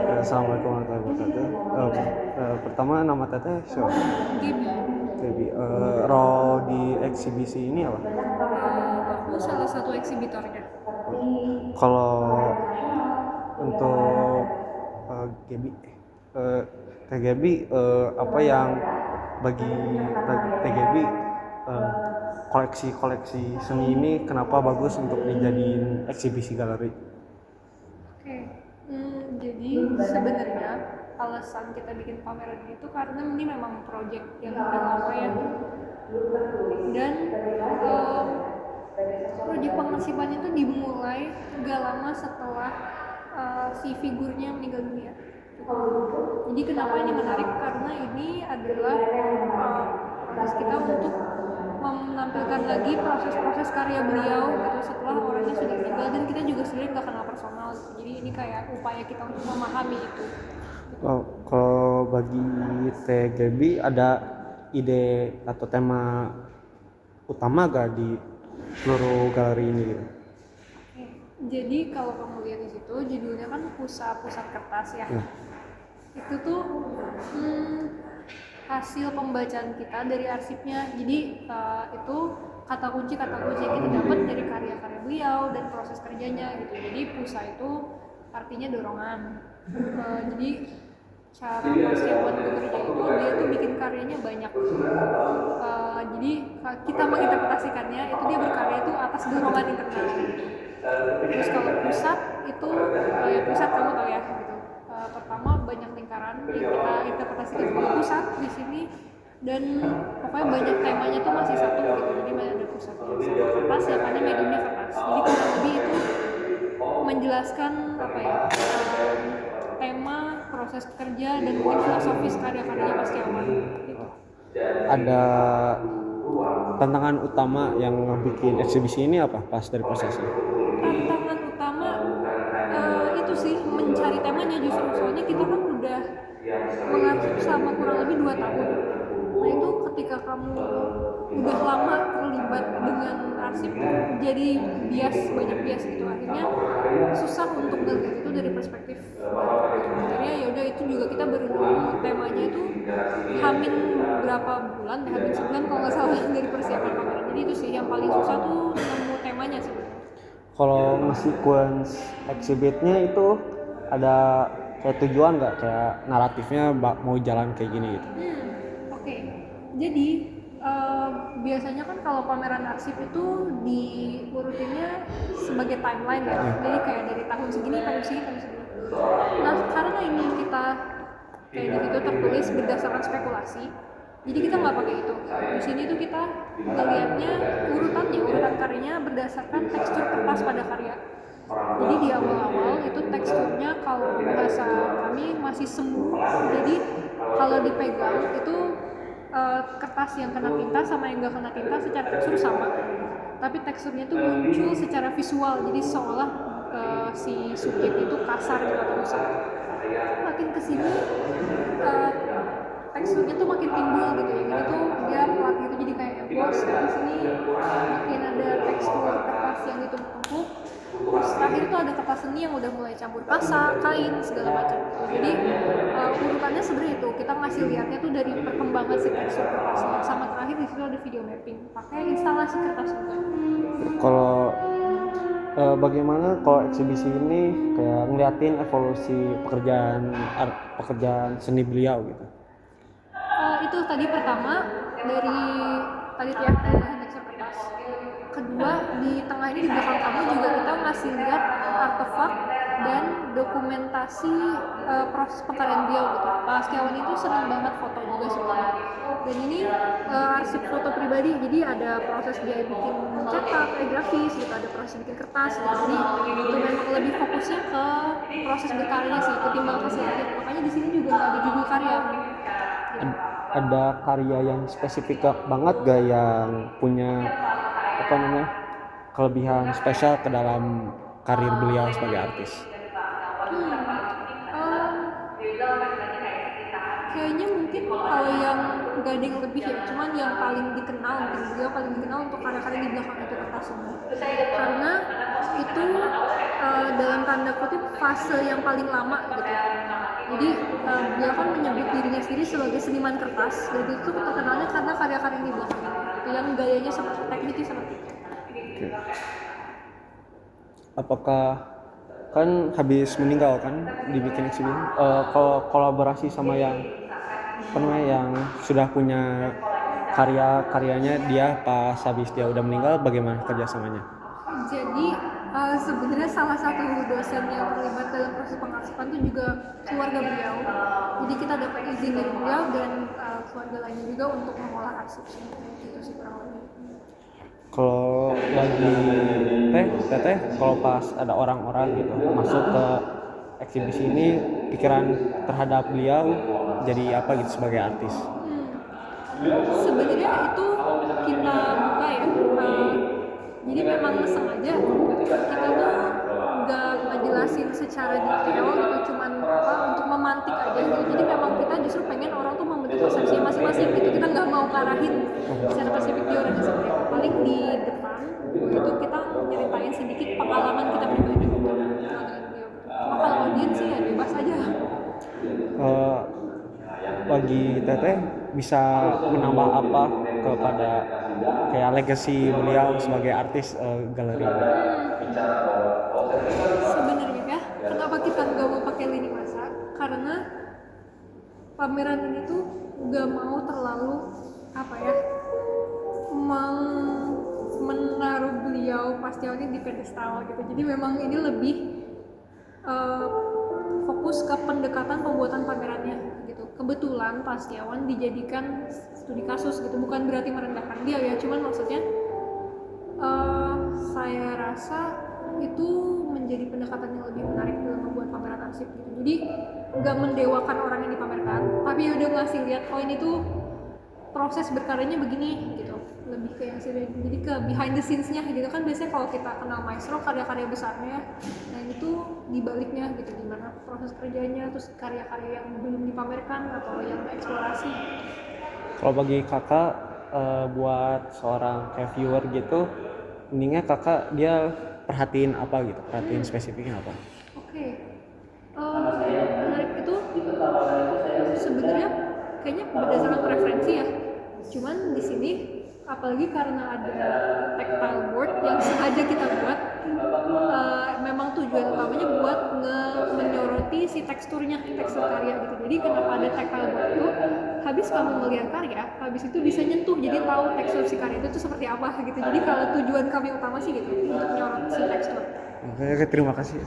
Assalamualaikum warahmatullahi wabarakatuh. Pertama nama teteh siapa? Gaby. Debbie. Role di eksibisi ini apa? Aku salah satu eksibitornya. Kalau untuk Gaby, Teh Gaby, apa yang bagi Teh Gaby koleksi seni ini kenapa bagus untuk dijadiin eksibisi galeri? Oke. Jadi sebenarnya alasan kita bikin pameran itu karena ini memang project yang udah lama ya. Dan project pengarsipannya itu dimulai gak lama setelah si figurnya meninggal dunia. Jadi kenapa ini menarik? Karena ini adalah proses kita untuk menampilkan lagi proses-proses karya beliau gitu setelah orangnya sudah meninggal, dan kita juga sebenarnya nggak kenal personal gitu. Jadi ini kayak upaya kita untuk memahami itu. Kalau bagi Teh Gaby ada ide atau tema utama gak di seluruh galeri ini gitu? Jadi kalau kamu lihat di situ judulnya kan pusat kertas ya. Itu tuh hasil pembacaan kita dari arsipnya. Jadi itu kata kunci yang kita dapat dari karya-karya beliau dan proses kerjanya gitu. Jadi pusa itu artinya dorongan. Jadi cara Mas yang buat bekerja itu dia tuh bikin karyanya banyak. Jadi kita menginterpretasikannya itu dia berkarya itu atas dorongan internal. Terus kalau pusat itu ya pusat kamu tahu ya gitu. Pertama banyak lingkaran yang kita interpretasikan sebagai pusat di sini, dan pokoknya banyak temanya tuh masih satu gitu. Jadi ada pusatnya sama kertas ya, karena mediumnya kertas. Jadi kurang lebih itu menjelaskan apa ya, tema proses kerja dan mungkin filosofis karya-karyanya pasti aman gitu. Ada tantangan utama yang bikin eksibisi ini apa pas dari prosesnya? Tantangan utama itu sih mencari temanya justru, soalnya kita kan udah mengarsip selama kurang lebih 2 tahun. Nah itu ketika kamu udah lama terlibat dengan arsip jadi banyak bias gitu, akhirnya susah untuk ngelihat itu dari perspektif akhirnya ya udah itu juga kita baru nemu temanya itu hamin berapa bulan, hamin sebulan kalau nggak salah dari persiapan pameran. Jadi itu sih yang paling susah tuh nemu temanya sebenarnya. Kalau nge-sequence exhibitnya itu ada kayak tujuan nggak, kayak naratifnya mau jalan kayak gini gitu? Oke. Jadi biasanya kan kalau pameran arsip itu diurutinnya sebagai timeline ya. Jadi kayak dari tahun segini. Nah karena ini kita kayak di situ tertulis berdasarkan spekulasi, jadi kita nggak pakai itu. Di sini tuh kita ngelihatnya urutan karyanya berdasarkan tekstur kertas pada karya. Jadi di awal-awal itu teksturnya kalau bahasa kami masih semu. Jadi kalau dipegang itu kertas yang kena tinta sama yang nggak kena tinta secara tekstur sama, tapi teksturnya tuh muncul secara visual. Jadi seolah si subjek itu kasar gitu atau rusak. Makin kesini teksturnya tuh makin timbul gitu ya. Jadi tuh dia pelat gitu, jadi kayak emboss. Di sini makin ada tekstur kertas yang ditumpuk-tumpuk. Terus terakhir tuh ada kertas seni yang udah mulai campur kasa, kain, segala macam gitu. Jadi urutannya sebenarnya itu kita ngasih lihatnya tuh dari perkembangan si tekstur kertasnya. Sama terakhir di situ ada video mapping pakai instalasi kertas juga. Kalau bagaimana kalau eksibisi ini kayak ngeliatin evolusi pekerjaan seni beliau gitu? Itu tadi pertama dari tadi ya perubahan tekstur kertas. Kedua di tengah ini di belakang kamu juga kita ngasih lihat artefak dan dokumentasi proses pekaryaan beliau gitu. Pak Setiawan itu senang banget foto juga sebenarnya. Dan ini arsip foto pribadi, jadi ada proses dia bikin cetak, grafis gitu, ada proses bikin kertas gitu. Jadi itu memang lebih fokusnya ke proses berkarya sih ketimbang hasil akhir. Makanya di sini juga nggak ada judul karya. Ada karya yang spesifik banget gak yang punya kelebihan spesial ke dalam karir beliau sebagai artis? Kayaknya mungkin kalau yang nggak gak ada yang lebih ya, cuman yang paling dikenal, mungkin beliau paling dikenal untuk karya-karya di belakang itu kertas ini, karena itu dalam tanda kutip fase yang paling lama gitu. Jadi beliau kan menyebut dirinya sendiri sebagai seniman kertas, dan itu terkenalnya karena karya-karya yang di belakang itu yang gayanya seperti tekniknya seperti itu. Oke. Apakah kan habis meninggal kan dibikin eksibisi, kolaborasi sama yang apa namanya yang sudah punya karya-karyanya dia pas habis dia udah meninggal, bagaimana kerjasamanya? Jadi sebenarnya salah satu dosen yang terlibat dalam proses pengarsipan itu juga keluarga beliau. Jadi kita dapat izin dari beliau dan keluarga lainnya juga untuk mengolah arsip itu sih kurang lebih. Kalau bagi teteh, kalau pas ada orang-orang gitu masuk ke eksibisi ini, pikiran terhadap beliau jadi apa gitu sebagai artis? Sebenarnya itu kita buka ya, jadi memang sengaja kita tuh nggak ngejelasin secara detail gitu, cuman untuk memantik aja gitu. Jadi memang kita justru pengen orang tuh membentuk persepsinya masing-masing gitu, kita nggak mau ngarahin secara spesifik dia orangnya seperti apa. Paling di depan itu kita nyeritain sedikit pengalaman kita pribadi gitu dengan beliau. Cuma kalau audiens sih ya bebas aja. Bagi teteh bisa menambah apa kepada kayak legacy beliau sebagai artis galeri? Sebenarnya ya, kenapa kita nggak mau pakai lini masa? Karena pameran ini tuh nggak mau terlalu apa ya, menaruh beliau Pastion ini di pedestal gitu. Jadi memang ini lebih fokus ke pendekatan pembuatan pamerannya gitu. Kebetulan Pak Setiawan dijadikan studi kasus gitu, bukan berarti merendahkan dia ya, cuman maksudnya saya rasa itu menjadi pendekatan yang lebih menarik dalam membuat pameran arsip gitu. Jadi nggak mendewakan orang yang dipamerkan, tapi udah ngasih lihat oh ini tuh proses berkaryanya begini gitu, lebih ke yang serius. Jadi ke behind the scenes-nya gitu kan, biasanya kalau kita kenal maestro karya-karya besarnya, nah itu dibaliknya gitu, gimana proses kerjanya, terus karya-karya yang belum dipamerkan atau yang eksplorasi. Kalau bagi kakak, buat seorang kayak viewer gitu, mendingnya kakak dia perhatiin apa gitu, perhatiin spesifiknya apa? Oke. Menarik itu sebenarnya kayaknya berdasarkan preferensi ya. Cuman di sini apalagi karena ada tactile board yang sengaja kita buat, memang tujuan utamanya buat menyoroti si tekstur karya gitu. Jadi kenapa ada tactile board itu, habis kamu melihat karya, habis itu bisa nyentuh, jadi tahu tekstur si karya itu seperti apa gitu. Jadi kalau tujuan kami utama sih gitu, untuk menyorot si tekstur. Oke, terima kasih.